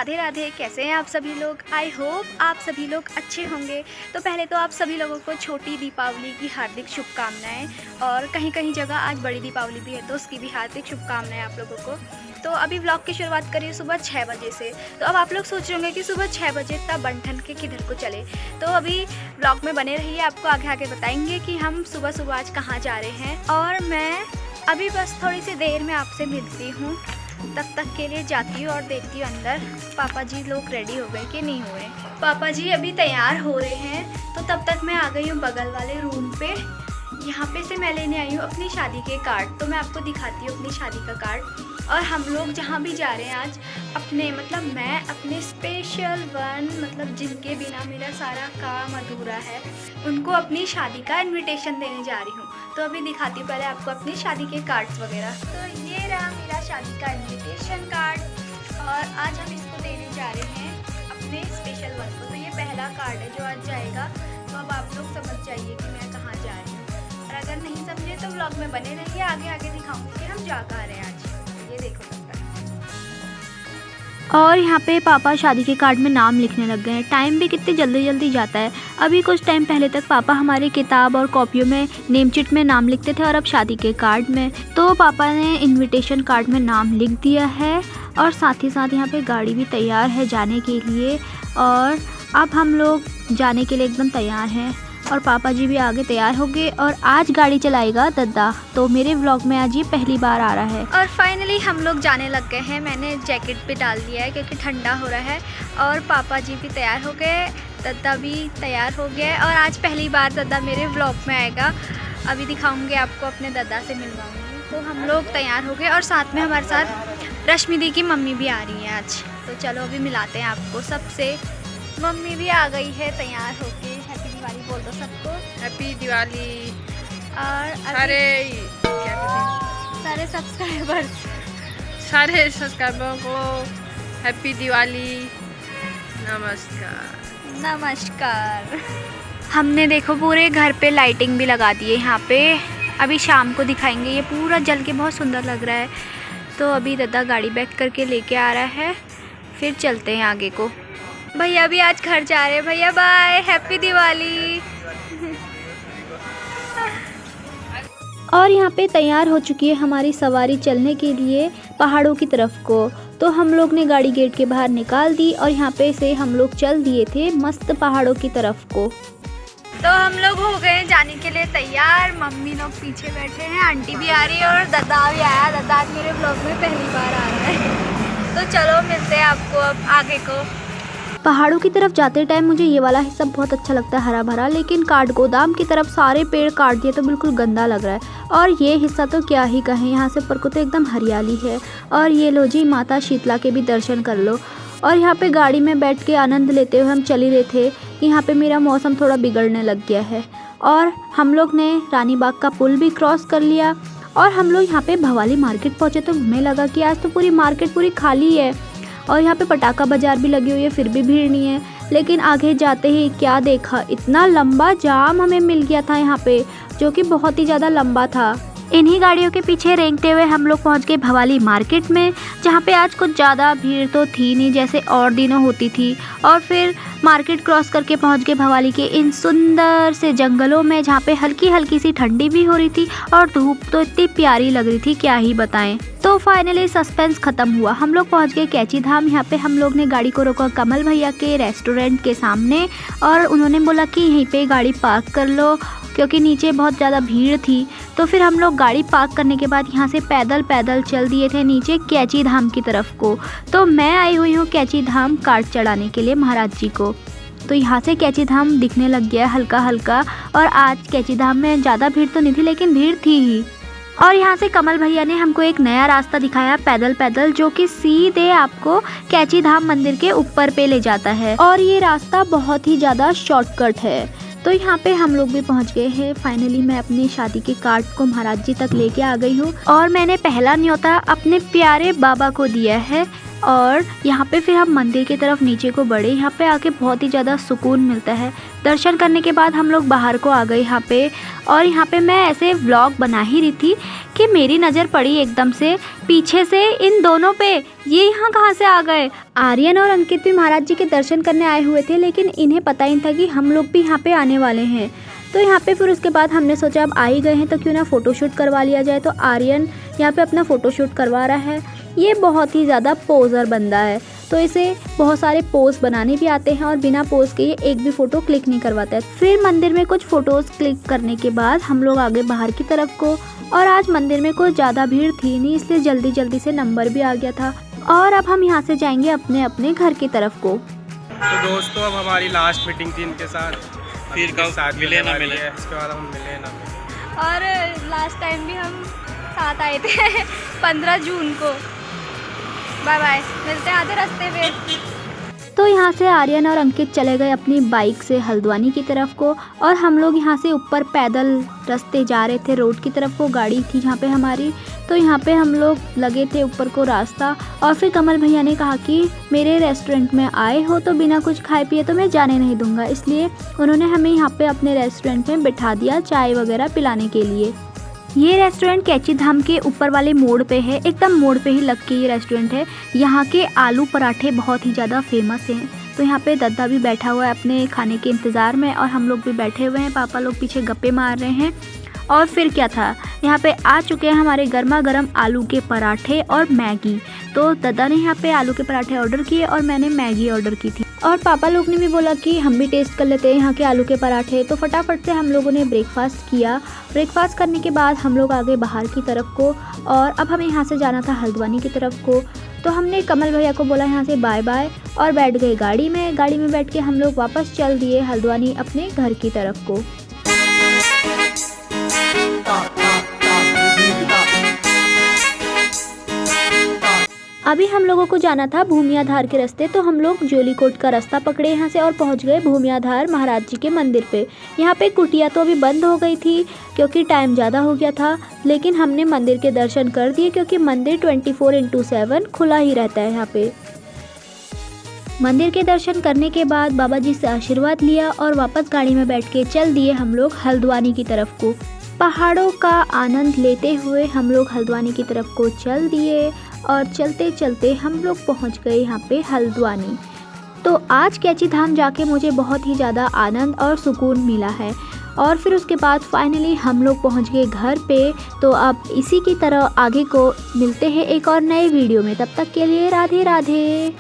राधे राधे। कैसे हैं आप सभी लोग? आई होप आप सभी लोग अच्छे होंगे। तो पहले तो आप सभी लोगों को छोटी दीपावली की हार्दिक शुभकामनाएं, और कहीं कहीं जगह आज बड़ी दीपावली भी है तो उसकी भी हार्दिक शुभकामनाएं आप लोगों को। तो अभी व्लॉग की शुरुआत करिए सुबह 6 बजे से। तो अब आप लोग सोच रहे होंगे कि सुबह 6 बजे इतना बन ठन के किधर को चले। तो अभी व्लॉग में बने रहिए, आपको आगे आगे बताएंगे कि हम सुबह सुबह आज कहाँ जा रहे हैं। और मैं अभी बस थोड़ी सी देर में आपसे मिलती हूँ, तब तक के लिए जाती हूँ और देखती हूँ अंदर पापा जी लोग रेडी हो गए कि नहीं हुए। पापा जी अभी तैयार हो रहे हैं, तो तब तक मैं आ गई हूँ बगल वाले रूम पे। यहाँ पे से मैं लेने आई हूँ अपनी शादी के कार्ड, तो मैं आपको दिखाती हूँ अपनी शादी का कार्ड। और हम लोग जहाँ भी जा रहे हैं आज अपने मैं अपने स्पेशल वन जिनके बिना मेरा सारा काम अधूरा है, उनको अपनी शादी का इनविटेशन देने जा रही हूँ। तो अभी दिखाती हूँ पहले आपको अपनी शादी के कार्ड्स वगैरह। तो ये रहा मेरा शादी का इनविटेशन कार्ड, और आज हम इसको देने जा रहे हैं अपने स्पेशल वन को। तो ये पहला कार्ड है जो आज जाएगा। तो अब आप लोग समझ जाइए कि मैं कहाँ जा रही हूँ, और अगर नहीं समझे तो व्लॉग में बने रहिए, आगे आगे दिखाऊंगी कि हम जा कहाँ रहे हैं आज। ये देखो तब तक। और यहाँ पे पापा शादी के कार्ड में नाम लिखने लग गए हैं। टाइम भी कितनी जल्दी जल्दी जाता है। अभी कुछ टाइम पहले तक पापा हमारे किताब और कॉपियों में नेम चिट में नाम लिखते थे, और अब शादी के कार्ड में। तो पापा ने इनविटेशन कार्ड में नाम लिख दिया है, और साथ ही साथ यहाँ पे गाड़ी भी तैयार है जाने के लिए। और अब हम लोग जाने के लिए एकदम तैयार हैं, और पापा जी भी आगे तैयार हो गए। और आज गाड़ी चलाएगा दद्दा, तो मेरे व्लॉग में आज ये पहली बार आ रहा है। और फाइनली हम लोग जाने लग गए हैं। मैंने जैकेट पे डाल दिया है क्योंकि ठंडा हो रहा है, और पापा जी भी तैयार हो गए, दद्दा भी तैयार हो गया। और आज पहली बार दद्दा मेरे व्लॉग में आएगा। अभी दिखाऊंगी आपको, अपने दद्दा से मिलवाऊंगी। तो हम लोग तैयार हो गए, और साथ में हमारे साथ रश्मि दी की मम्मी भी आ रही है आज। तो चलो अभी मिलाते हैं आपको सबसे। मम्मी भी आ गई है तैयार होके। हैप्पी दिवाली बोल दो सबको। हैप्पी दिवाली। और सारे सब्सक्राइबरों को हैप्पी दिवाली। नमस्कार। हमने देखो पूरे घर पे लाइटिंग भी लगा दी है यहाँ पे। अभी शाम को दिखाएंगे, ये पूरा जल के बहुत सुंदर लग रहा है। तो अभी दादा गाड़ी बैक करके लेके आ रहा है, फिर चलते हैं आगे को। भैया भी आज घर जा रहे हैं। भैया बाय, हैप्पी दिवाली। और यहाँ पे तैयार हो चुकी है हमारी सवारी चलने के लिए पहाड़ों की तरफ को। तो हम लोग ने गाड़ी गेट के बाहर निकाल दी, और यहाँ पे से हम लोग चल दिए थे मस्त पहाड़ों की तरफ को। तो हम लोग हो गए जाने के लिए तैयार। मम्मी लोग पीछे बैठे हैं, आंटी भी आ रही है, और दादा भी आया। दादा आज मेरे ब्लॉग में पहली बार आ रहा है। तो चलो मिलते हैं आपको अब आगे को। पहाड़ों की तरफ जाते टाइम मुझे ये वाला हिस्सा बहुत अच्छा लगता है, हरा भरा। लेकिन काठगोदाम की तरफ सारे पेड़ काट दिए तो बिल्कुल गंदा लग रहा है। और ये हिस्सा तो क्या ही कहें, यहाँ से ऊपर को तो एकदम हरियाली है। और ये लो जी, माता शीतला के भी दर्शन कर लो। और यहाँ पे गाड़ी में बैठ के आनंद लेते हुए हम चल ही रहे थे कि यहाँ पे मेरा मौसम थोड़ा बिगड़ने लग गया है। और हम लोग ने रानी बाग का पुल भी क्रॉस कर लिया, और हम लोग यहाँ पे भवाली मार्केट पहुँचे। तो हमें लगा कि आज तो पूरी मार्केट पूरी खाली है, और यहाँ पे पटाखा बाजार भी लगी हुई है, फिर भी भीड़ नहीं है। लेकिन आगे जाते ही क्या देखा, इतना लंबा जाम हमें मिल गया था यहाँ पे, जो कि बहुत ही ज़्यादा लंबा था। इन्हीं गाड़ियों के पीछे रेंगते हुए हम लोग पहुँच गए भवाली मार्केट में, जहाँ पे आज कुछ ज़्यादा भीड़ तो थी नहीं जैसे और दिनों होती थी। और फिर मार्केट क्रॉस करके पहुँच गए भवाली के इन सुंदर से जंगलों में, जहाँ पे हल्की हल्की सी ठंडी भी हो रही थी, और धूप तो इतनी प्यारी लग रही थी क्या ही बताएं। तो फाइनली सस्पेंस खत्म हुआ, हम लोग पहुंच गए कैची धाम। यहाँ पे हम लोग ने गाड़ी को रोका कमल भैया के रेस्टोरेंट के सामने, और उन्होंने बोला कि यहीं पे गाड़ी पार्क कर लो, क्योंकि नीचे बहुत ज़्यादा भीड़ थी। तो फिर हम लोग गाड़ी पार्क करने के बाद यहाँ से पैदल पैदल चल दिए थे नीचे कैची धाम की तरफ को। तो मैं आई हुई हूँ कैची धाम कार्ड चढ़ाने के लिए महाराज जी को। तो यहाँ से कैची धाम दिखने लग गया हल्का हल्का। और आज कैची धाम में ज़्यादा भीड़ तो नहीं थी, लेकिन भीड़ थी ही। और यहाँ से कमल भैया ने हमको एक नया रास्ता दिखाया पैदल पैदल, जो कि सीधे आपको कैची धाम मंदिर के ऊपर पे ले जाता है। और ये रास्ता बहुत ही ज़्यादा शॉर्टकट है। तो यहाँ पे हम लोग भी पहुँच गए हैं। फाइनली मैं अपनी शादी के कार्ड को महाराज जी तक लेके आ गई हूँ, और मैंने पहला न्योता अपने प्यारे बाबा को दिया है। और यहाँ पे फिर हम मंदिर की तरफ नीचे को बढ़े। यहाँ पे आके बहुत ही ज़्यादा सुकून मिलता है। दर्शन करने के बाद हम लोग बाहर को आ गए यहाँ पे, और यहाँ पे मैं ऐसे व्लॉग बना ही रही थी कि मेरी नज़र पड़ी एकदम से पीछे से इन दोनों पे। ये यहाँ कहाँ से आ गए? आर्यन और अंकित भी महाराज जी के दर्शन करने आए हुए थे, लेकिन इन्हें पता ही नहीं था कि हम लोग भी यहाँ पे आने वाले हैं। तो यहाँ पे फिर उसके बाद हमने सोचा अब आ ही गए हैं तो क्यों ना फ़ोटोशूट करवा लिया जाए। तो आर्यन यहाँ पे अपना फ़ोटोशूट करवा रहा है। ये बहुत ही ज़्यादा पोज़र बंदा है, तो इसे बहुत सारे पोज़ बनाने भी आते हैं और बिना पोज़ के ये एक भी फ़ोटो क्लिक नहीं करवाता है। फिर मंदिर में कुछ फ़ोटोज़ क्लिक करने के बाद हम लोग आगे बाहर की तरफ को, और आज मंदिर में कोई ज़्यादा भीड़ थी नहीं, इसलिए जल्दी जल्दी से नंबर भी आ गया था। और अब हम यहाँ से जाएंगे अपने अपने घर की तरफ को। तो दोस्तों अब हमारी लास्ट मीटिंग थी इनके साथ, फिर कब मिले ना मिले, इसके बाद हम मिले ना मिले। और लास्ट टाइम भी हम साथ आए थे 15 जून को। बाय बाय, मिलते हैं आधे रास्ते पे। तो यहाँ से आर्यन और अंकित चले गए अपनी बाइक से हल्द्वानी की तरफ को, और हम लोग यहाँ से ऊपर पैदल रास्ते जा रहे थे रोड की तरफ को। गाड़ी थी जहाँ पे हमारी, तो यहाँ पे हम लोग लगे थे ऊपर को रास्ता। और फिर कमल भैया ने कहा कि मेरे रेस्टोरेंट में आए हो तो बिना कुछ खाए पिए तो मैं जाने नहीं दूंगा, इसलिए उन्होंने हमें यहाँ पे अपने रेस्टोरेंट में बिठा दिया चाय वगैरह पिलाने के लिए। ये रेस्टोरेंट कैची धाम के ऊपर वाले मोड़ पे है, एकदम मोड़ पे ही लग के ये रेस्टोरेंट है। यहाँ के आलू पराठे बहुत ही ज़्यादा फेमस हैं। तो यहाँ पे दद्दा भी बैठा हुआ है अपने खाने के इंतज़ार में, और हम लोग भी बैठे हुए हैं। पापा लोग पीछे गप्पे मार रहे हैं। और फिर क्या था, यहाँ पे आ चुके हैं हमारे गर्मा गर्म आलू के पराठे और मैगी। तो दद्दा ने यहाँ पे आलू के पराठे ऑर्डर किए और मैंने मैगी ऑर्डर की थी। और पापा लोग ने भी बोला कि हम भी टेस्ट कर लेते हैं यहाँ के आलू के पराठे। तो फटाफट से हम लोगों ने ब्रेकफास्ट किया। ब्रेकफास्ट करने के बाद हम लोग आ गए बाहर की तरफ को, और अब हमें यहाँ से जाना था हल्द्वानी की तरफ को। तो हमने कमल भैया को बोला यहाँ से बाय बाय और बैठ गए गाड़ी में। गाड़ी में बैठ के हम लोग वापस चल दिए हल्द्वानी अपने घर की तरफ को। अभी हम लोगों को जाना था भूमियाधार के रास्ते, तो हम लोग जोलीकोट का रास्ता पकड़े यहाँ से और पहुँच गए भूमियाधार महाराज जी के मंदिर पे। यहाँ पे कुटिया तो अभी बंद हो गई थी क्योंकि टाइम ज़्यादा हो गया था, लेकिन हमने मंदिर के दर्शन कर दिए क्योंकि मंदिर 24/7 खुला ही रहता है यहाँ पे। मंदिर के दर्शन करने के बाद बाबा जी से आशीर्वाद लिया और वापस गाड़ी में बैठ के चल दिए हम लोग हल्द्वानी की तरफ को। पहाड़ों का आनंद लेते हुए हम लोग हल्द्वानी की तरफ को चल दिए, और चलते चलते हम लोग पहुंच गए यहाँ पे हल्द्वानी। तो आज कैची धाम जाके मुझे बहुत ही ज़्यादा आनंद और सुकून मिला है। और फिर उसके बाद फाइनली हम लोग पहुंच गए घर पे। तो अब इसी की तरह आगे को मिलते हैं एक और नए वीडियो में, तब तक के लिए राधे राधे।